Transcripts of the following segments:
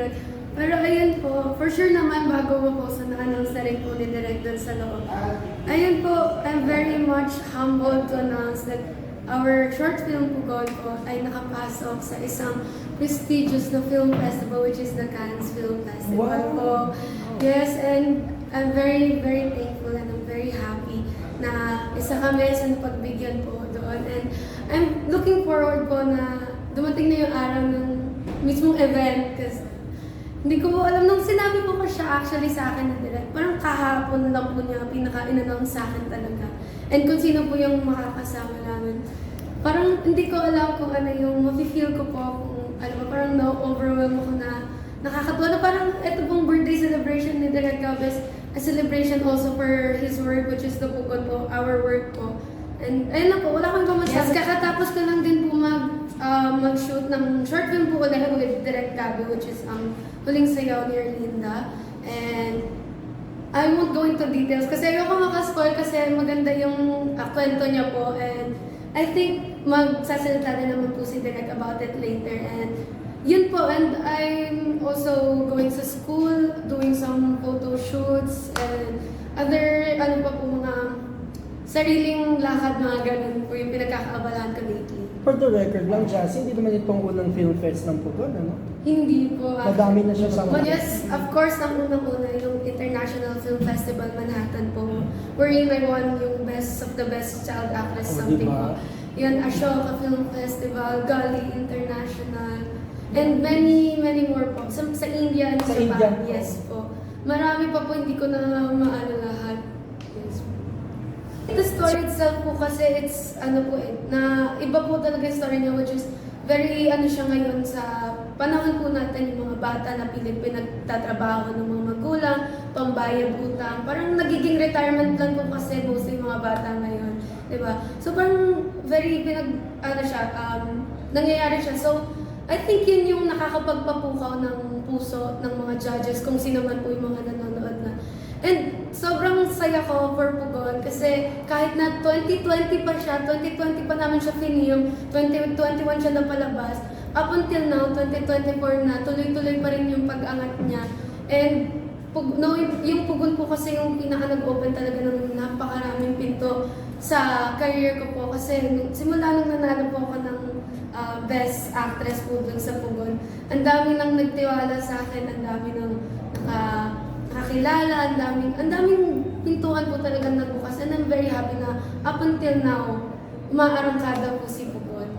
Direk. Pero ayun po, for sure naman bago mo po sa na-announce na rin po ni Direk doon sa loob. Ayun po, I'm very much humbled to announce that our short film Pugon po ay nakapasok sa isang prestigious na film festival, which is the Cannes Film Festival po. Yes, and I'm very, very thankful and I'm very happy na isa kami sa napagbigyan po doon. And I'm looking forward po na dumating na yung araw ng mismong event kasi hindi ko po alam, nung sinabi po siya actually sa akin na direct, parang kahapon lang po niya pinaka-in-announce sa akin talaga. And kung sino po yung makakasama namin. Parang hindi ko alam kung ano yung mafe-feel ko po, kung ano ba, parang na-overwhelm ako na nakakatuwa na parang ito pong birthday celebration ni Direk Gabes, a celebration also for his work, which is the Pugon po, our work po. And ayun na po, wala akong iba masasabi. Kakatapos ko lang din po mag-shoot ng short film po ulit with Direk Gabi, which is Huling Sayaw ni Erlinda. And I won't go into details kasi ayoko makaspoil kasi maganda yung kwento niya po. And I think magsasalita na naman po si Direk about it later. And yun po, and I'm also going sa school, doing some photo shoots and other, ano pa po, mga sariling lakad, mga ganun po yung pinagkakaabalahan ko lately. For the record lang, Jazzy, hindi naman itong unang film fest ng Pugon, ano? Hindi po. Madami na siya sa But yes, of course, ang unang-una yung International Film Festival Manhattan po, wherein I won yung Best of the Best Child Actress something diba? po. Yun, Ashoka Film Festival, Gali International, and many, many more po. Sa India and Sa Japan, India. yes po. Marami pa po, hindi ko na maano lahat. Yes po. The story itself po kasi it's, ano po na iba po talaga yung story niya, which is very, ano siya ngayon sa panahon po natin, yung mga bata na pilit pinagtatrabaho ng mga magulang, pambayad utang, parang nagiging retirement lang po kasi mostly yung mga bata ngayon, di ba? So parang very nangyayari siya. So, I think yun yung nakakapagpapukaw ng puso ng mga judges kung sino man po yung mga nanonood na. And sobrang saya ko for Pugon kasi kahit na 2020 pa siya, 2020 pa namin siya film, 2021 siya napalabas, up until now, 2024 na, tuloy-tuloy pa rin yung pag-angat niya. And yung Pugon po kasi yung pinaka nag-open talaga ng napakaraming pinto sa career ko po kasi simula nung nanalo po ako ng Best Actress po dun sa Pugon, ang dami nang nagtiwala sa akin, ang dami nang nakakilala, ang daming pintuan po talaga nagbukas, and I'm very happy na up until now, umaarangkada po si Pugon.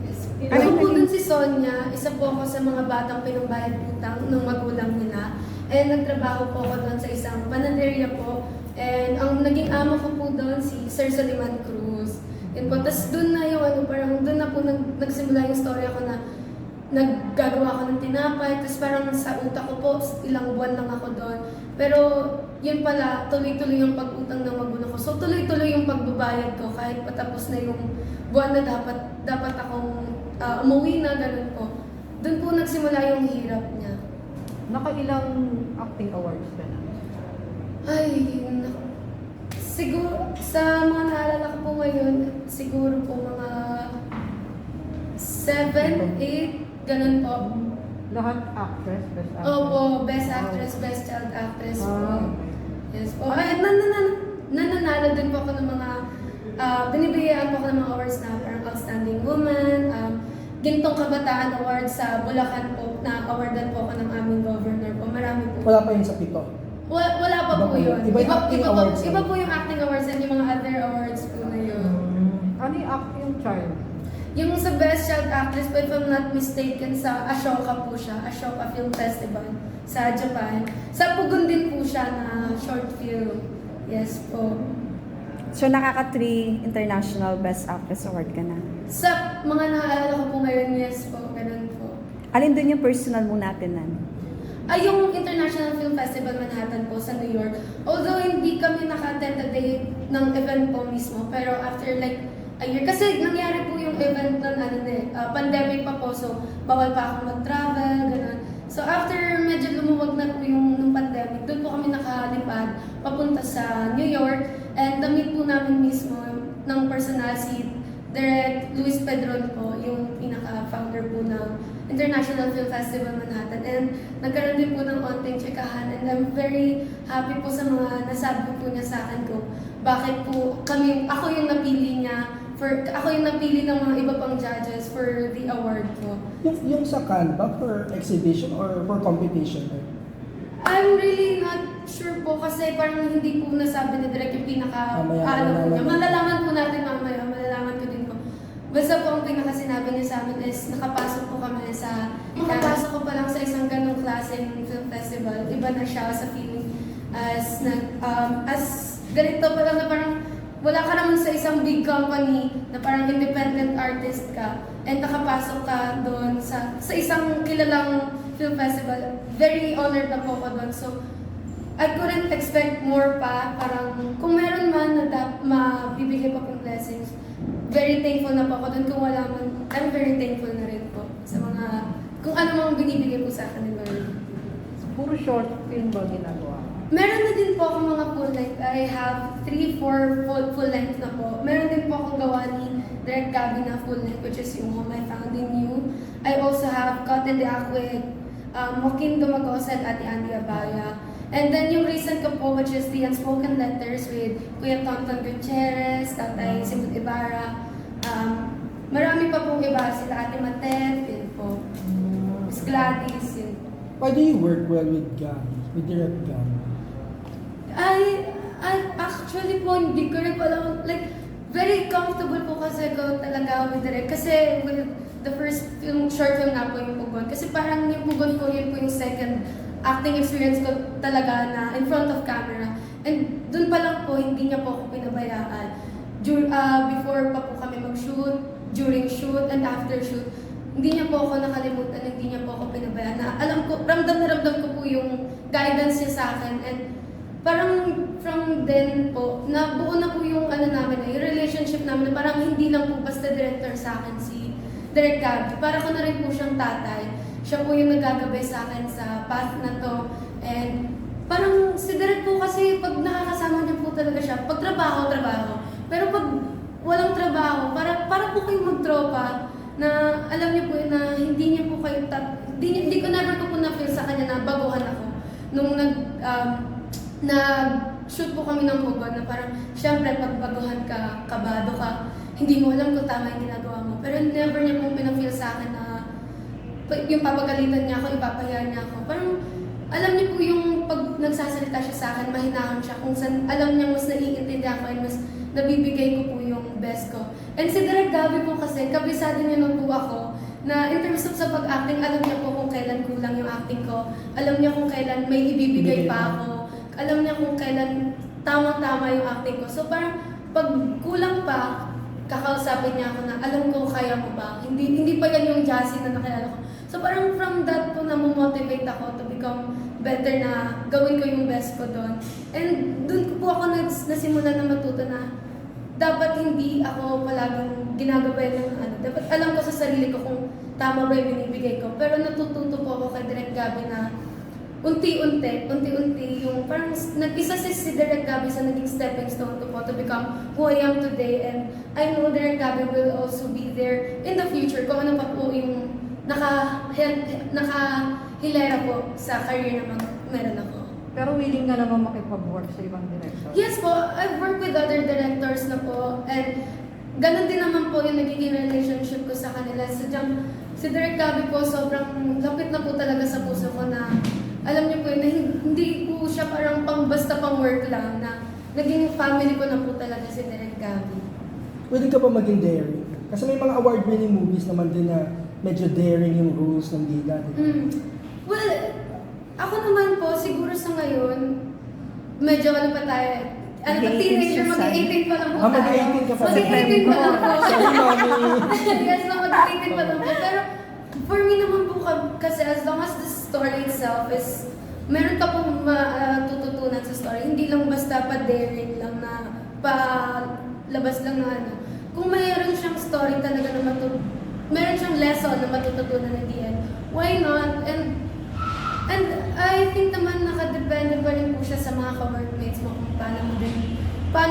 Yes. Ako po dun si Sonia, isa po ako sa mga batang pinambayad utang ng magulang nila. And nagtrabaho po ako doon sa isang panaderia po. And ang naging amo ko po doon si Sir Soliman Cruz. Yun po. Tapos doon na yung parang doon na po nagsimula yung story ako na naggagawa ako ng tinapay. Tapos parang sa utak ko po, ilang buwan lang ako doon. Pero yun pala, tuloy-tuloy yung pag-utang ng magulang ko. So tuloy-tuloy yung pagbabayad ko kahit patapos na yung buwan na dapat akong umuwi na, ganun po. Doon po nagsimula yung hirap niya. Nakailang acting awards ka na? Ay, siguro, sa mga naalala ko po ngayon, siguro po mga 7, 8, ganun po. Lahat actress, best actress? Opo, Best Actress, Best Child Actress po. Yes po. Ay, nananalo din po ako ng mga, binibigyan po ako ng mga awards na parang Outstanding Woman, Gintong Kabataan Award sa Bulacan po, na awardan po ako ng aming governor po. Marami po. Wala pa yun sa pito. Wala pa po yun. Iba yung acting awards. Iba po yung acting awards and yung mga other awards po na yun. Ano yung acting child? Yung sa Best Child Actress po, if I'm not mistaken, sa Ashoka po siya, Ashoka Film Festival sa Japan. Sa Pugon din po siya na short film. Yes po. So nakaka-3 International Best Actress Award ka na. Sa mga naaalala ko po ngayon, yes po, ganun po. Alin dun yung personal mo natin nan? Ay, yung International Film Festival Manhattan po sa New York. Although hindi kami naka-attend the day ng event po mismo, pero after like a year, kasi nangyari po yung event ng pandemic pa po, so bawal pa akong mag-travel, gano'n. So after medyo lumuwag na po yung pandemic, doon po kami nakalipad papunta sa New York, and na-meet po namin mismo ng personal si Direk Luis Pedron po, yung pinaka-founder po ng International Film Festival Manhattan. And nagkaroon din po ng onting tsikahan. And I'm very happy po sa mga nasabi po niya sa akin ko. Bakit po ako yung napili niya, ako yung napili ng mga iba pang judges for the award po. Yung sa Canva for exhibition or for competition? I'm really not sure po kasi parang hindi po nasabi ni Direk yung Malalaman po niya. Malalaman po natin mamaya, malalaman ko din po. Basta po ang pinakasinabi niya sa amin is nakapasok po kami nakapasok ko pa lang sa isang ganong klaseng film festival. Iba na siya sa feeling as ganito pa lang na parang wala ka naman sa isang big company na parang independent artist ka and nakapasok ka doon sa isang kilalang film festival. Very honored na po ako doon. So, I couldn't expect more pa. Parang kung meron man na mabibigay pa pong blessings, very thankful na po ako doon. Kung wala man, I'm very thankful na rin po sa mga, kung ano mang binibigay po sa akin ni Lord. Puro short film ba ginagawa? Meron na din po akong mga full length. I have 3-4 full length na po. Meron din po akong gawa ni Direk Gabby na full length, which is yung Home I Found in You. I also have Caught in the Act with Joaquin Dumagosa at Ate Andy Abaya. And then yung recent ko po, which is the Unspoken Letters with Kuya Tonton Gutierrez, Tatay Simut Ibarra. Marami pa pong iba, sila Ate Matet, yun po. Miss Gladys, yun. Why do you work well with Gabby, with Direk Gabby? I actually po, hindi ko rin pala, like, very comfortable po kasi ako talaga with Direk. Kasi with the first short film na po yung Pugon. Kasi parang yung Pugon ko, yun po yung second acting experience ko talaga na in front of camera. And dun pa lang po, hindi niya po ako pinabayaan. Before pa po kami mag-shoot, during shoot, and after shoot, hindi niya po ako nakalimutan, hindi niya po ako pinabayaan. Na alam ko, ramdam na ramdam ko po yung guidance niya sa akin. And parang from then po, nabuo na po yung yung relationship namin na parang hindi lang po basta director sa akin si Direk Gabby. Para ko na rin po siyang tatay. Siya po yung nagagabay sa akin sa path na to. And parang si Direk po kasi pag nakakasama niya po talaga siya, pag trabaho. Pero pag walang trabaho, para po kayong magtropa na alam niyo po na hindi niya po kayo hindi ko never ko po na-feel sa kanya na baguhan ako. Nung nag-shoot po kami ng Pugon na parang, syempre, pag baguhan ka, kabado ka, hindi mo alam kung tama yung ginagawa mo. Pero never niya pong pinafeel sa akin na yung papagalitan niya ako, ipapahiya niya ako. Parang, alam niyo po yung pag nagsasalita siya sa akin, mahinahon siya. Kung saan, alam niya mas naiintindihan ko and mas nabibigay ko po yung best ko. And si Direk Gabby po kasi, kabisado niya nung po ako, na in terms of sa pag-acting, alam niya po kung kailan kulang yung acting ko. Alam niya kung kailan may ibibigay pa ako. Alam niya kung kailan tamang-tama yung acting ko. So parang pag kulang pa, kakausapin niya ako na alam ko kaya mo ba. Hindi pa yan yung Jassy na nakilala ko. So parang from that po na motivate ako to become better na gawin ko yung best ko doon. And doon ko po ako nasimula na matuto na dapat hindi ako palaging ginagabay ng Dapat alam ko sa sarili ko kung tama ba yung binibigay ko. Pero natututo po ako kay Direk Gabby na unti-unti yung parang nag-isa si Direk Gabby sa naging stepping stone ko po to become who I am today. And I know Direk Gabby will also be there in the future kung ano pa po yung nakahilera po sa career na meron ako. Pero willing ka naman makipag-work sa ibang director? Yes po, I've worked with other directors na po and ganun din naman po yung nagiging relationship ko sa kanila. Sadyang si Direk Gabby po sobrang lapit na po talaga sa puso ko na alam niyo po yun, na hindi po siya parang basta pang work lang na naging family ko na po talaga si Direk Gabby. Pwede ka pa maging daring? Kasi may mga award-winning movies naman din na medyo daring yung rules ng bida. Well, ako naman po, siguro sa ngayon, medyo ano pa tayo, teenager, mag-18 pa lang po tayo. Mag-18 ka pa. Mag-18 pa lang po. Sorry, mami. Yes, mag-18 pa lang po. Pero for me naman po, kasi as long as the story itself is, meron ka pong matututunan sa story. Hindi lang basta pa-daring lang na pa-labas lang na ano. Kung mayroon siyang story talaga na meron siyang lesson na matututunan at the end, why not? And I think naman nakadepende pa rin po siya sa mga ka-workmates mo kung paano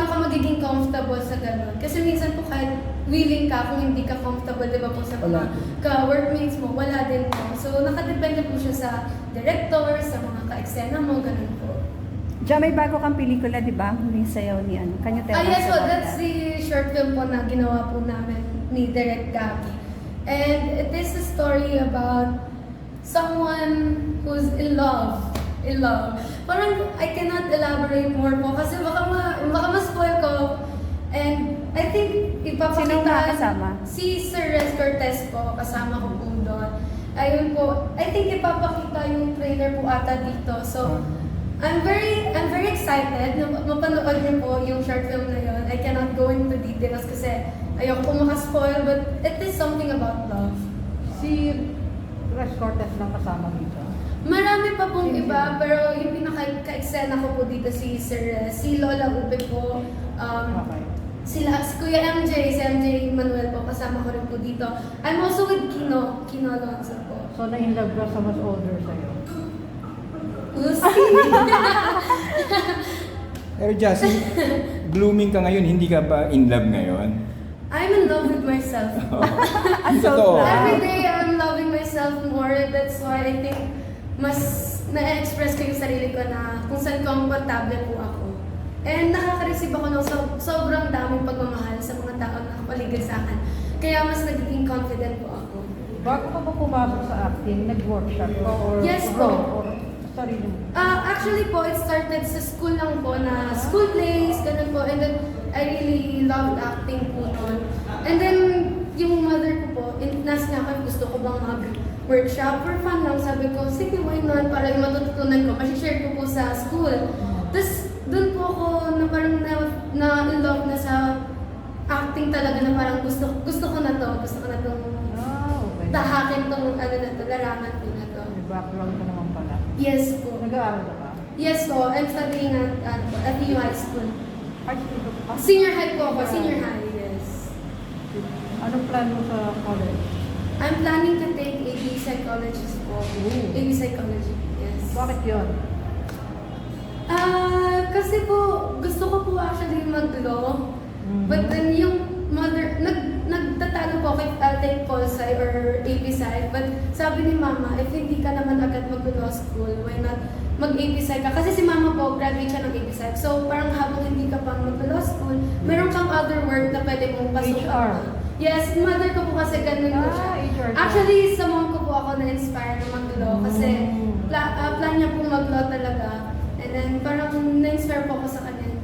ka magiging comfortable sa gano'n. Kasi minsan po kahit willing ka kung hindi ka comfortable, di ba po, sa mga Wala. ka-workmates mo, wala din po. So, nakadepende po siya sa director, sa mga ka-eksena mo, ganun po. Diyan may bago kang pelikula, di ba? Huling sayaw ni ano. Can you tell us Yes po, about that's that? the short film po na ginawa po namin ni Direk Gabby. And it is a story about someone who's in love. In love. Parang I cannot elaborate more po kasi baka ma-spoil ko. And I think ipapakita... Sino nga kasama? Si Sir Rez Cortez po, kasama ko po doon. Ayun po, I think ipapakita yung trailer po ata dito. So, I'm very excited na mapanood niyo po yung short film na yun. I cannot go into details kasi ayoko po maka-spoil, but it is something about love. Si Res Cortez lang kasama dito. Marami pa pong iba, pero yung pinaka-eksena ko po dito si Sir, si Lola Ube po, Okay. si Kuya MJ, si MJ Manuel po, kasama ko rin po dito. I'm also with Kino Alonso po. So, na-inlove ka sa mas older sa'yo. We'll see. Pero Jassy, blooming ka ngayon, hindi ka ba in love ngayon? I'm in love with myself. Totoo. Every day I'm loving myself more. That's why I think mas na-express ko yung sarili ko na kung saan komportable po ako. And nakaka-receive ako ng sobrang daming pagmamahal sa mga tao na paligid sa akin. Kaya mas nagiging confident po ako. Bago ka ba pumasok sa acting, nag-workshop ka or Yes po. or sarili mo? Actually po, it started sa school lang po na school plays, ganun po. And then, I really loved acting po noon. And then, yung mother ko po, nas niya ako, gusto ko bang mag-workshop for fun lang. Sabi ko, sige, why not? Para yung matututunan ko, masishare ko po sa school. Tapos, doon po ako na parang na in love na sa acting talaga na parang gusto ko na to. Gusto ko na tong Okay. tahakin tong ano na to, larangan ko na to. May background ka naman pala. Yes po. Nag-aaral ka ba? Yes po, I'm studying at FEU High School. High school ka pa? Senior high po ako, senior high, yes. Anong plan mo sa college? I'm planning to take AB Psychologist po. Ooh. AB Psychology, yes. Bakit yun? Kasi po, gusto ko po actually mag-law. Mhm. But then yung mother, nagtatalo po kay I'll take Pol Sci or AP Psych. But sabi ni Mama, if hindi ka naman agad mag-law school, why not mag-AP Psych ka? Kasi si Mama po, graduate siya ng AP Psych. So parang habang hindi ka pang mag-law school, meron kang other work na pwede mong pasukan. HR. Yes, mother ko po kasi ganun po siya. HR ka. Actually, sa mom ko po ako na-inspire na mag-law kasi plan niya po mag-law talaga. And then parang na-inspire po ako sa kanya.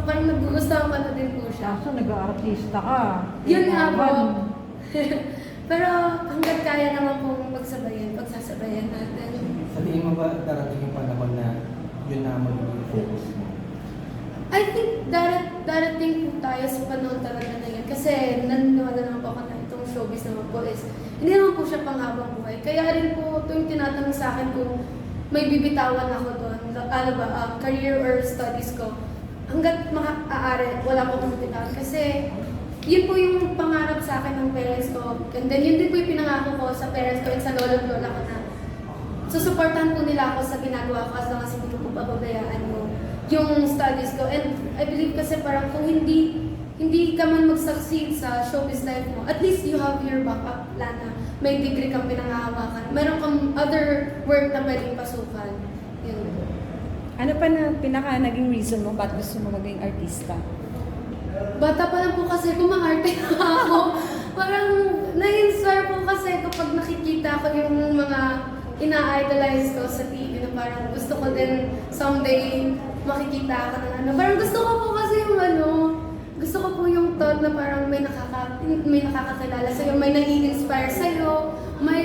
Parang nagugustuhan ko na din po siya. Kaso nag-aartista ka. Yun nga po. Kailangan. Pero hanggat kaya naman pong pagsasabayan natin. Sa tingin mo ba darating yung panahon na yun na magiging focus mo? I think darating po tayo sa panahon talaga na yan. Kasi naniniwala naman po ako na itong showbiz naman po is hindi naman po siya panghabang buhay. Kaya rin po ito yung tinatanong sa akin kung may bibitawan ako doon. Ano ba, career or studies ko. Hanggat maaari, wala po akong bibitawan. Kasi yun po yung pangarap sa akin ng parents ko. And then yun din po yung pinangako ko sa parents ko and sa lolo at lola ko na susuportahan po nila ako sa ginagawa ko as long as hindi ko po pababayaan yung studies ko. And I believe kasi parang kung hindi ka man mag-succeed sa showbiz life mo, at least you have your backup plan na may degree kang pinangahawakan. Meron kang other work na pwedeng pasukan. Yun. Ano pa na pinaka naging reason mo ba't gusto mo maging artista? Bata pa lang po kasi kumangarte na ako. Parang na-inspire po kasi kapag nakikita ko yung mga ina-idolize ko sa TV na parang gusto ko din someday makikita ako ng ano. Parang gusto ko po kasi yung gusto ko po yung thought na parang may nakakakilala sa'yo, may nai-inspire sa'yo, may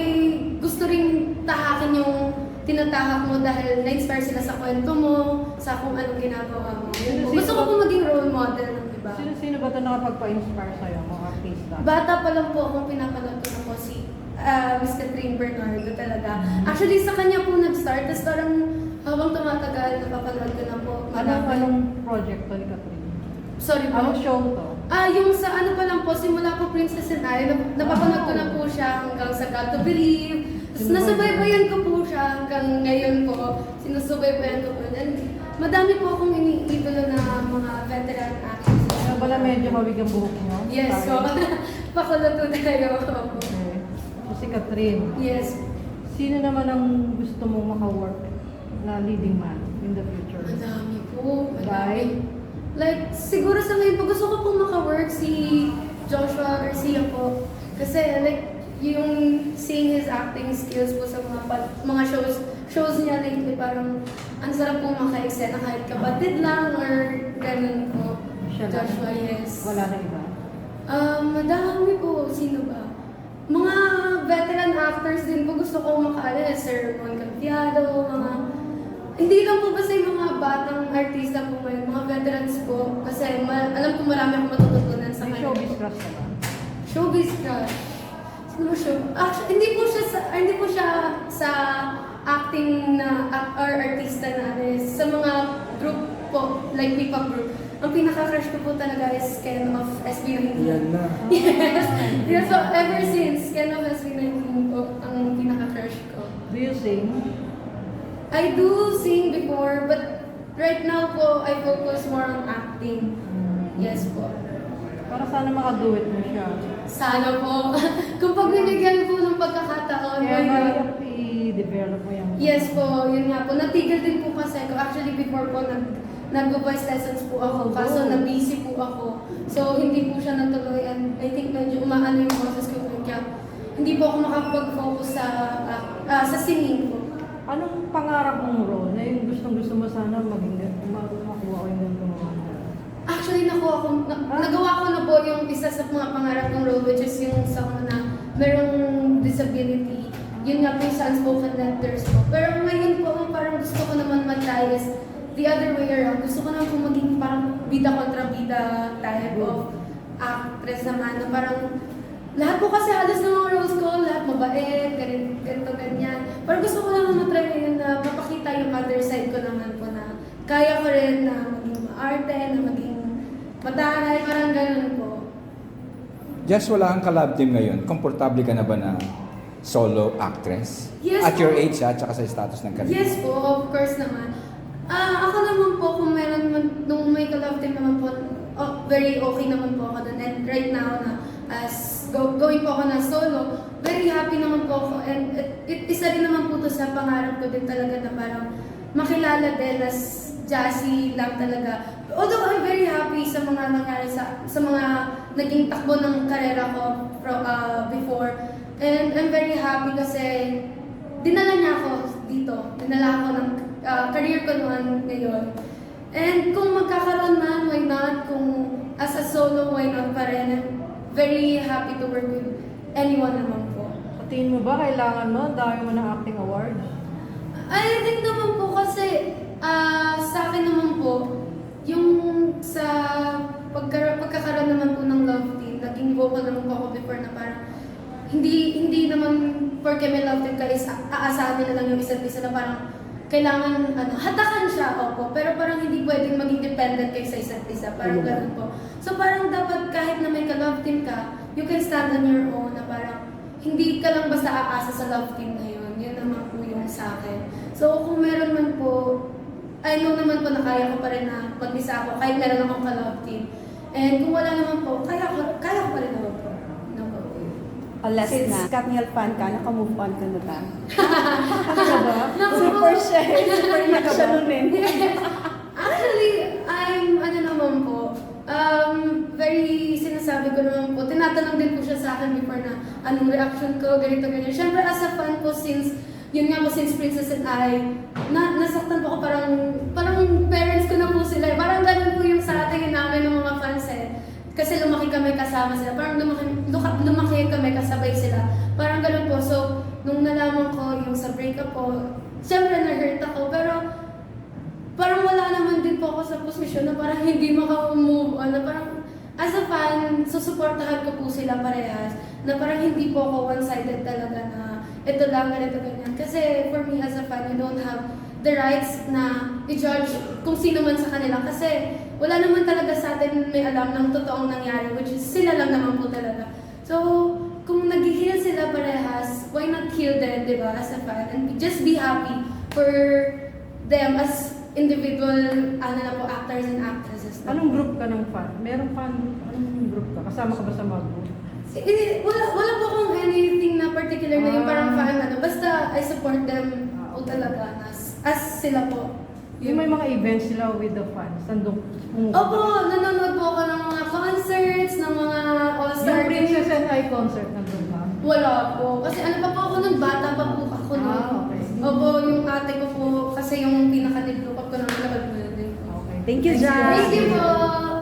gusto ring tahakin yung tinatahak mo dahil na-inspire sila sa kwento mo, sa kung anong ginagawa mo. Yun po. Gusto ko po maging role model ng iba. Sino ba ito nakapagpa-inspire sa'yo, mga artista? Bata pa lang po akong pinapanood ko na po si Miss Catherine Bernardo talaga. Actually, sa kanya po nag-start. Tapos parang habang tumatagal, napapanood ko na po. Anong project to ni Catherine? Sorry po. Anong show to? Yung sa ano pa lang po, simula po Princess and I, napapanood ko na po siya hanggang sa God to Believe. Tapos nasubaybayan ko po siya hanggang ngayon po. Sinusubaybayan ko po. And madami po akong iniidolo na mga veteran actors. pala medyo hawig ang buhok mo? Yes, so, pakulot po talaga ako. Okay. So, si Catherine. Yes. Sino naman ang gusto mong maka-work na leading man in the future? Madami po. Right? Like, siguro sa ngayon po, gusto ko pong maka-work si Joshua Garcia po. Kasi, like, yung seeing his acting skills po sa mga shows niya lately, parang ang sarap pong maka-eksena kahit kapatid lang or ganun po. Siya lang? Joshua, yes. Wala na iba? Madami po. Sino ba? Mga veteran actors din po gusto ko makaala. Sir Juan Campiado, mga... Hindi lang po basta yung mga batang artista po ngayon, mga veterans po. Kasi alam ko marami akong matututunan sa May kanila. showbiz crush ka ba? Showbiz crush. Sino ba siya? Actually, hindi po siya sa acting na or artista na sa mga group po, like P-pop group. Ang pinaka-crush ko po talaga is Ken of SB19. Yan na. Yes. Yeah, so ever since Ken of SB19 po ang pinaka-crush ko. Do you sing? I do sing before, but right now po, I focus more on acting. Yes po. Para sana makaduet mo siya. Sana po. Kung pagbibigyan po ng pagkakataon, Kaya why not? mahirap i-develop mo yung... Yes po, yun nga po. Natigil din po kasi ako. Actually, before po, nag-voice lessons po ako. Kaso, na-busy po ako. So, hindi po siya natuloy. And I think medyo umaano yung boses ko. Kaya, hindi po ako makapag-focus sa singing po. Anong pangarap mong role na yung gustong-gusto mo sana makuha ko yung ganito mo? Actually, nagawa ko na po yung isa sa mga pangarap kong role, which is yung song na merong disability. Yun nga po yung sa unspoken letters po. Pero ngayon po, ang parang gusto ko naman mag-try is the other way around. Gusto ko naman po maging parang bida kontra bida type of actress naman. Na parang lahat po kasi halos ng mga roles ko, lahat mabait, ganito, ganyan. Parang gusto ko naman matry ngayon na mapakita yung other side ko naman po na kaya ko rin na maging maarte, na maging mataray, parang ganun po. Just wala kang ka-love team ngayon. Komportable ka na ba na solo actress? Yes At your po. age tsaka sa status ng career? Yes po, of course naman. Ako naman po, kung meron naman, nung may ka-love team naman po, very okay naman po ako dun. And right now, na as going po ako na solo, very happy naman po ako. And isa rin naman po to sa pangarap ko din talaga na parang makilala din as jazzy lang talaga. Although I'm very happy sa mga nangyari sa mga naging takbo ng karera ko before. And I'm very happy kasi dinala niya ako dito. Dinala ako ng career ko noon ngayon. And kung magkakaroon man, why not? Kung as a solo, why not pa rin? I'm very happy to work with anyone naman po. Sa tingin mo ba kailangan mo? Dami mo ng acting award? I think naman po kasi sa akin naman po, yung sa pagkakaroon naman po ng love team, naging vocal naman po ako before na parang hindi naman porque may love team ka is aasahan nila lang yung isa't isa na parang kailangan hatakan siya, opo, pero parang hindi pwedeng maging dependent kayo sa isa't isa, parang ganun po. So parang dapat kahit na may ka-love team ka, you can stand on your own na parang hindi ka lang basta aasa sa love team na yun. Yun naman po yung sa akin. So kung meron man po, I know naman po na kaya ko pa rin na mag-isa ako kahit meron akong ka-love team. And kung wala naman po, kaya ko pa rin naman po. Since Katniel fan ka, naka-move on ka na ba? Ano ba? Super shy. Super nakasalunin. Actually, I'm, naman po, very sinasabi ko naman po, tinatanong din po siya sa akin before na anong reaction ko, ganito, ganyan. Siyempre, as a fan po, since Princess and I, nasaktan po ako, parang parents ko na po sila. Parang ganun po yung sa atin namin ng mga fans eh. Kasi lumaki kami kasama sila. Parang lumaki kami kasabay sila. Parang ganun po. So, nung nalaman ko yung sa breakup po, siyempre na-hurt ako. Pero, parang wala naman din po ako sa posisyon na parang hindi maka-move on. Na parang, as a fan, susuportahan ko po sila parehas. Na parang hindi po ako one-sided talaga na ito lang, ganito, ganyan. Kasi, for me as a fan, I don't have the rights na i-judge kung sino man sa kanila. Kasi, wala naman talaga sa atin may alam ng totoong nangyari, which is sila lang naman po talaga. So, kung nag-heal sila parehas, why not heal them, di ba, as a fan? And just be happy for them as individual actors and actresses. Anong group ka ng fan? Merong fan, anong group ka? Kasama ka ba sa mga group? Wala po akong anything na particular na yung parang Ah. fan, ano. Basta I support them po talaga as sila po. Yung may mga events sila with the fans, nandun Opo, nanonood po ako ng mga concerts, ng mga all-star Yung Princess and I concert, nandun ka? Wala po. Kasi ano pa po ako nun, bata pa po ako nun. Okay. Opo, yung ate ko po, kasi yung pinaka-develop ko ng nalagad mo yun. Okay. Thank you, Jan. Thank you po!